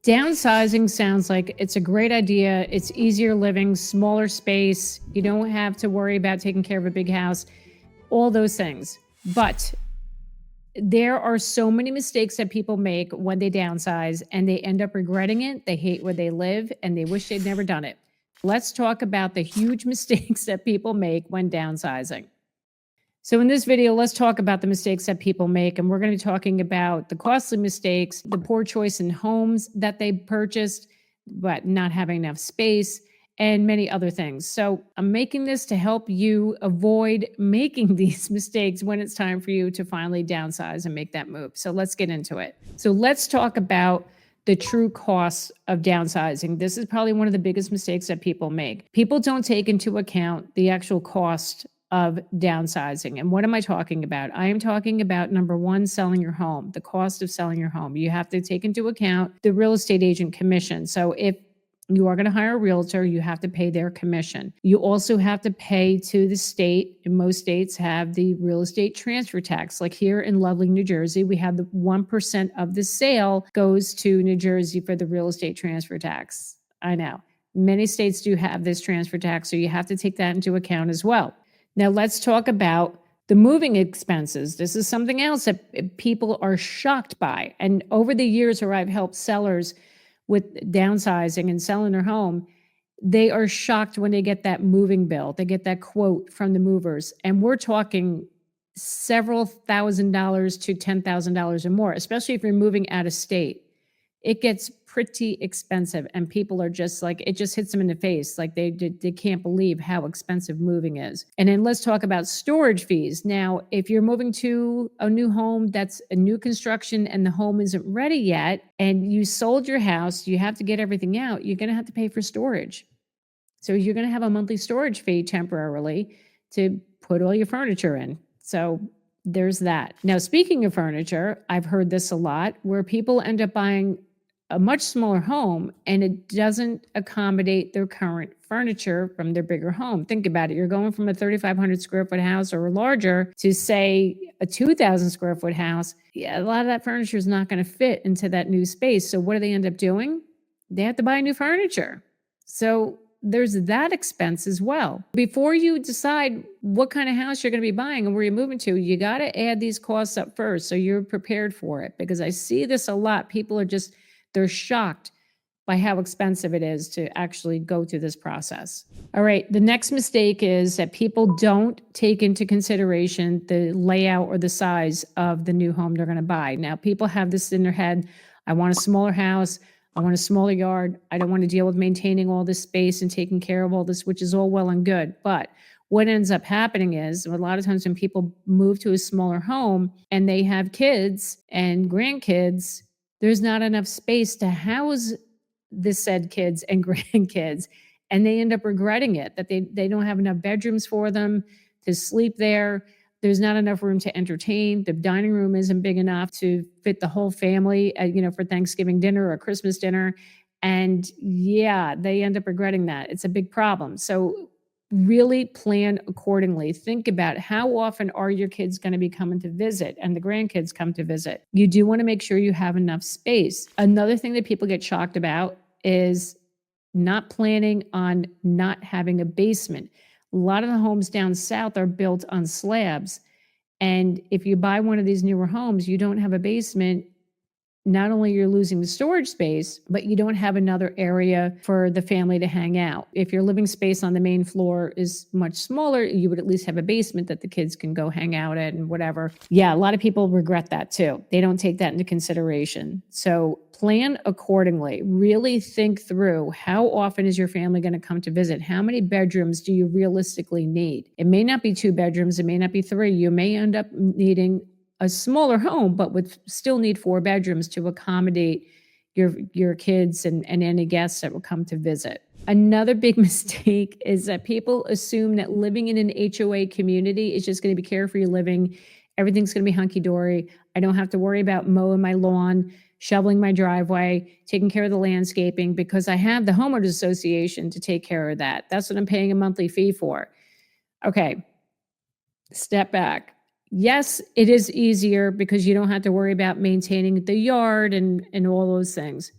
Downsizing sounds like it's a great idea. It's easier living, smaller space. You don't have to worry about taking care of a big house, all those things. But there are so many mistakes that people make when they downsize and they end up regretting it. They hate where they live and they wish they'd never done it. Let's talk about the huge mistakes that people make when downsizing. So in this video, let's talk about the mistakes that people make. And we're going to be talking about the costly mistakes, the poor choice in homes that they purchased, but not having enough space, and many other things. So I'm making this to help you avoid making these mistakes when it's time for you to finally downsize and make that move. So let's get into it. So let's talk about the true costs of downsizing. This is probably one of the biggest mistakes that people make. People don't take into account the actual cost of downsizing. And what am I talking about? I am talking about, number one, selling your home, the cost of selling your home. You have to take into account the real estate agent commission. So if you are going to hire a realtor, you have to pay their commission. You also have to pay to the state. And most states have the real estate transfer tax. Like here in lovely New Jersey, we have the 1% of the sale goes to New Jersey for the real estate transfer tax. I know many states do have this transfer tax, so you have to take that into account as well. Now let's talk about the moving expenses. This is something else that people are shocked by. And over the years where I've helped sellers with downsizing and selling their home, they are shocked when they get that moving bill. They get that quote from the movers. And we're talking several $1,000s to $10,000 or more, especially if you're moving out of state. It gets pretty expensive and people are just like, it just hits them in the face. Like they can't believe how expensive moving is. And then let's talk about storage fees. Now, if you're moving to a new home, that's a new construction and the home isn't ready yet, and you sold your house, you have to get everything out, you're going to have to pay for storage. So you're going to have a monthly storage fee temporarily to put all your furniture in. So there's that. Now, speaking of furniture, I've heard this a lot where people end up buying a much smaller home and it doesn't accommodate their current furniture from their bigger home. Think about it. You're going from a 3,500 square foot house or larger to, say, a 2,000 square foot house. Yeah, a lot of that furniture is not going to fit into that new space. So what do they end up doing? They have to buy new furniture. So there's that expense as well. Before you decide what kind of house you're going to be buying and where you're moving to, you got to add these costs up first so you're prepared for it. Because I see this a lot. People are just, they're shocked by how expensive it is to actually go through this process. All right, the next mistake is that people don't take into consideration the layout or the size of the new home they're going to buy. Now, people have this in their head. I want a smaller house. I want a smaller yard. I don't want to deal with maintaining all this space and taking care of all this, which is all well and good. But what ends up happening is a lot of times when people move to a smaller home and they have kids and grandkids, there's not enough space to house the said kids and grandkids. And they end up regretting it, that they don't have enough bedrooms for them to sleep there. There's not enough room to entertain. The dining room isn't big enough to fit the whole family, for Thanksgiving dinner or Christmas dinner. And yeah, they end up regretting that. It's a big problem. So really plan accordingly. Think about how often are your kids going to be coming to visit and the grandkids come to visit. You do want to make sure you have enough space. Another thing that people get shocked about is not planning on not having a basement. A lot of the homes down south are built on slabs. And if you buy one of these newer homes, you don't have a basement. Not only you're losing the storage space, but you don't have another area for the family to hang out. If your living space on the main floor is much smaller, you would at least have a basement that the kids can go hang out at and whatever. Yeah, a lot of people regret that too. They don't take that into consideration. So plan accordingly. Really think through, how often is your family going to come to visit? How many bedrooms do you realistically need? It may not be 2 bedrooms. It may not be 3. You may end up needing a smaller home, but would still need 4 bedrooms to accommodate your kids and any guests that will come to visit. Another big mistake is that people assume that living in an HOA community is just going to be carefree living. Everything's going to be hunky-dory. I don't have to worry about mowing my lawn, shoveling my driveway, taking care of the landscaping, because I have the homeowners association to take care of that. That's what I'm paying a monthly fee for. Okay, step back. Yes, it is easier because you don't have to worry about maintaining the yard and all those things.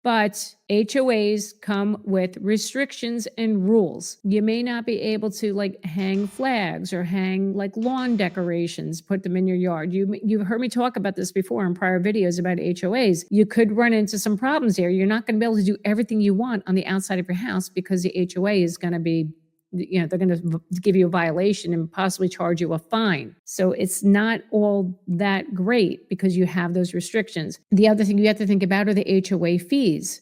But HOAs come with restrictions and rules. You may not be able to like hang flags or hang like lawn decorations, put them in your yard. You've heard me talk about this before in prior videos about HOAs. You could run into some problems here. You're not going to be able to do everything you want on the outside of your house because the HOA is going to be, they're going to give you a violation and possibly charge you a fine. So it's not all that great because you have those restrictions. The other thing you have to think about are the HOA fees.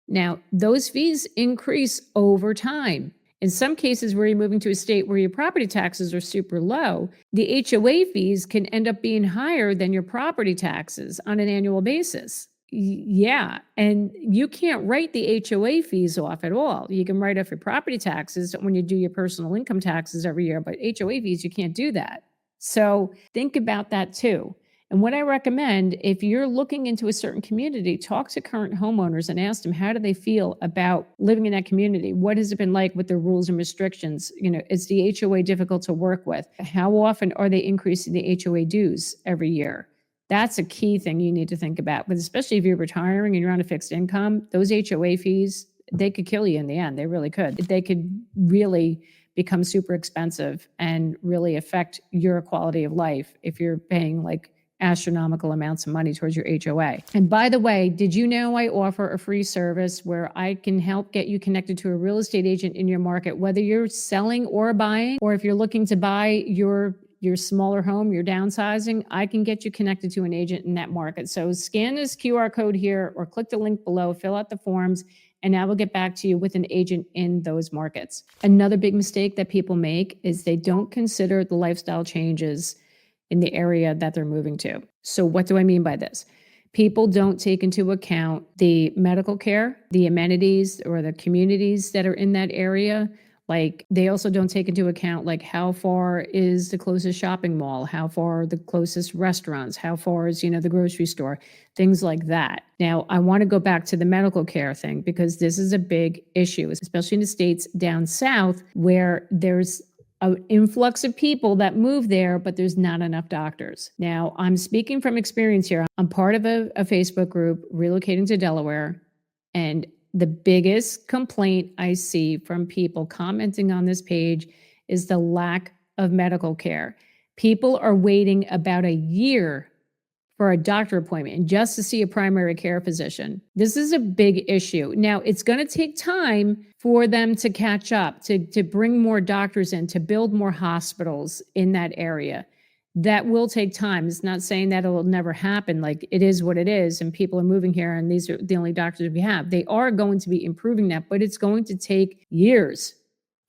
Now, those fees increase over time. In some cases where you're moving to a state where your property taxes are super low, the HOA fees can end up being higher than your property taxes on an annual basis. Yeah. And you can't write the HOA fees off at all. You can write off your property taxes when you do your personal income taxes every year, but HOA fees, you can't do that. So think about that too. And what I recommend, if you're looking into a certain community, talk to current homeowners and ask them, how do they feel about living in that community? What has it been like with the rules and restrictions? Is the HOA difficult to work with? How often are they increasing the HOA dues every year? That's a key thing you need to think about. But especially if you're retiring and you're on a fixed income, those HOA fees, they could kill you in the end. They really could. They could really become super expensive and really affect your quality of life if you're paying like astronomical amounts of money towards your HOA. And by the way, did you know I offer a free service where I can help get you connected to a real estate agent in your market, whether you're selling or buying, or if you're looking to buy your smaller home, you're downsizing, I can get you connected to an agent in that market. So scan this QR code here or click the link below, fill out the forms, and I will get back to you with an agent in those markets. Another big mistake that people make is they don't consider the lifestyle changes in the area that they're moving to. So what do I mean by this? People don't take into account the medical care, the amenities, or the communities that are in that area. Like they also don't take into account like how far is the closest shopping mall, how far are the closest restaurants, how far is, the grocery store, things like that. Now, I want to go back to the medical care thing because this is a big issue, especially in the states down south where there's an influx of people that move there, but there's not enough doctors. Now, I'm speaking from experience here. I'm part of a Facebook group relocating to Delaware, and the biggest complaint I see from people commenting on this page is the lack of medical care. People are waiting about a year for a doctor appointment and just to see a primary care physician. This is a big issue. Now, it's going to take time for them to catch up, to bring more doctors in, to build more hospitals in that area. That will take time. It's not saying that it will never happen. Like it is what it is, and people are moving here and these are the only doctors we have. They are going to be improving that, but it's going to take years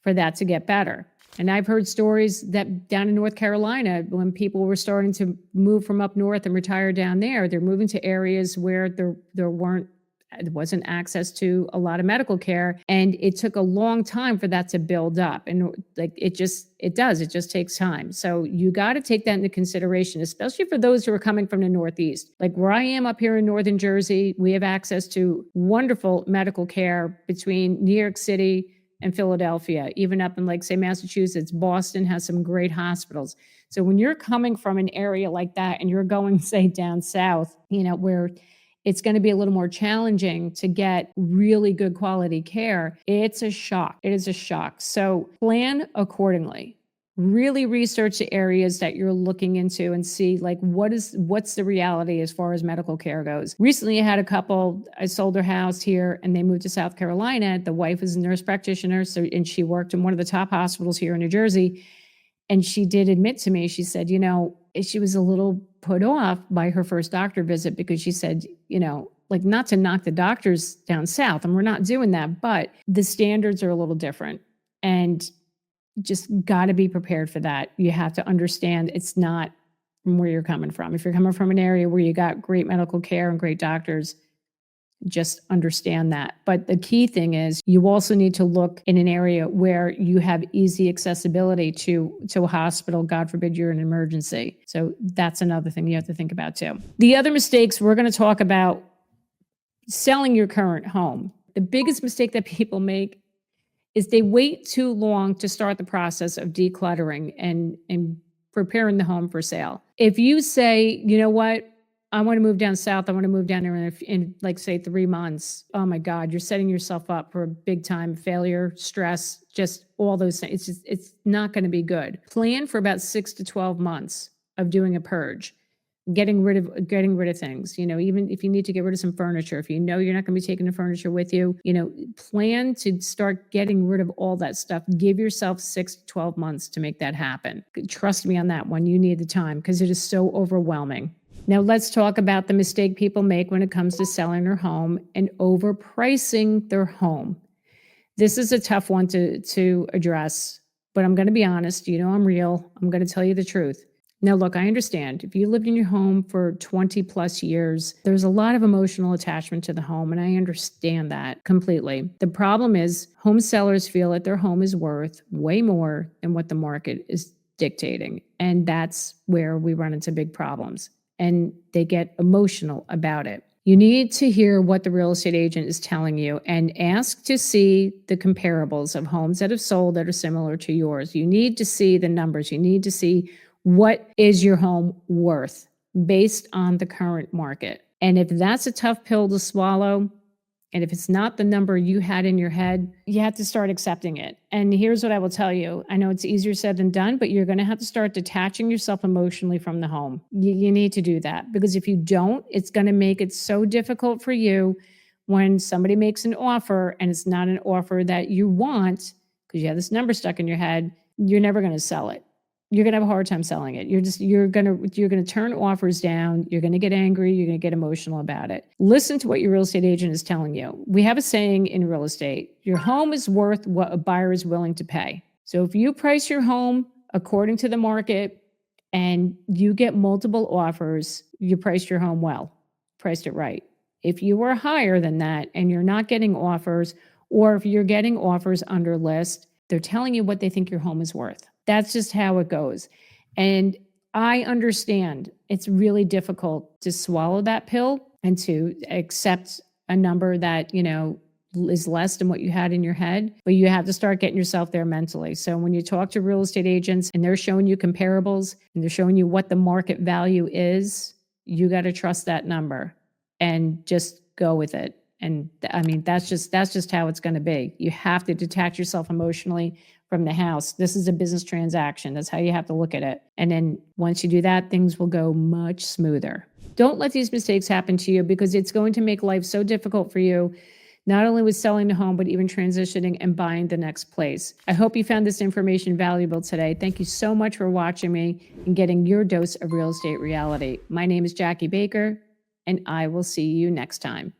for that to get better. And I've heard stories that down in North Carolina, when people were starting to move from up north and retire down there, they're moving to areas where there wasn't access to a lot of medical care. And it took a long time for that to build up. And like it just takes time. So you got to take that into consideration, especially for those who are coming from the Northeast. Like where I am up here in Northern Jersey, we have access to wonderful medical care between New York City and Philadelphia, even up in like, say, Massachusetts. Boston has some great hospitals. So when you're coming from an area like that and you're going, say, down south, where it's going to be a little more challenging to get really good quality care, it's a shock. It is a shock. So plan accordingly. Really research the areas that you're looking into and see like what's the reality as far as medical care goes. Recently, I had a couple, I sold their house here and they moved to South Carolina. The wife is a nurse practitioner, and she worked in one of the top hospitals here in New Jersey. And she did admit to me, she said, she was a little put off by her first doctor visit because she said, like not to knock the doctors down south, and we're not doing that, but the standards are a little different. And just got to be prepared for that. You have to understand it's not from where you're coming from. If you're coming from an area where you got great medical care and great doctors, just understand that. But the key thing is you also need to look in an area where you have easy accessibility to a hospital. God forbid you're in an emergency. So that's another thing you have to think about too. The other mistakes we're going to talk about: selling your current home. The biggest mistake that people make is they wait too long to start the process of decluttering and preparing the home for sale. If you say, you know what, I want to move down south. I want to move down there in like say 3 months. Oh my God, you're setting yourself up for a big time failure, stress, just all those things. It's not going to be good. Plan for about 6 to 12 months of doing a purge, getting rid of things. Even if you need to get rid of some furniture, if you know you're not going to be taking the furniture with you, plan to start getting rid of all that stuff. Give yourself 6 to 12 months to make that happen. Trust me on that one. You need the time because it is so overwhelming. Now let's talk about the mistake people make when it comes to selling their home and overpricing their home. This is a tough one to address, but I'm going to be honest. I'm real. I'm going to tell you the truth. Now, look, I understand if you lived in your home for 20 plus years, there's a lot of emotional attachment to the home, and I understand that completely. The problem is home sellers feel that their home is worth way more than what the market is dictating, and that's where we run into big problems, and they get emotional about it. You need to hear what the real estate agent is telling you and ask to see the comparables of homes that have sold that are similar to yours. You need to see the numbers. You need to see what is your home worth based on the current market. And if that's a tough pill to swallow, and if it's not the number you had in your head, you have to start accepting it. And here's what I will tell you. I know it's easier said than done, but you're going to have to start detaching yourself emotionally from the home. You need to do that, because if you don't, it's going to make it so difficult for you when somebody makes an offer and it's not an offer that you want because you have this number stuck in your head. You're never going to sell it. You're going to have a hard time selling it. You're going to turn offers down. You're going to get angry. You're going to get emotional about it. Listen to what your real estate agent is telling you. We have a saying in real estate: your home is worth what a buyer is willing to pay. So if you price your home according to the market and you get multiple offers, you priced your home well, priced it right. If you are higher than that and you're not getting offers, or if you're getting offers under list, they're telling you what they think your home is worth. That's just how it goes. And I understand it's really difficult to swallow that pill and to accept a number that, is less than what you had in your head, but you have to start getting yourself there mentally. So when you talk to real estate agents and they're showing you comparables and they're showing you what the market value is, you got to trust that number and just go with it. And I mean, that's just how it's going to be. You have to detach yourself emotionally from the house. This is a business transaction. That's how you have to look at it. And then once you do that, things will go much smoother. Don't let these mistakes happen to you, because it's going to make life so difficult for you, not only with selling the home, but even transitioning and buying the next place. I hope you found this information valuable today. Thank you so much for watching me and getting your dose of real estate reality. My name is Jackie Baker, and I will see you next time.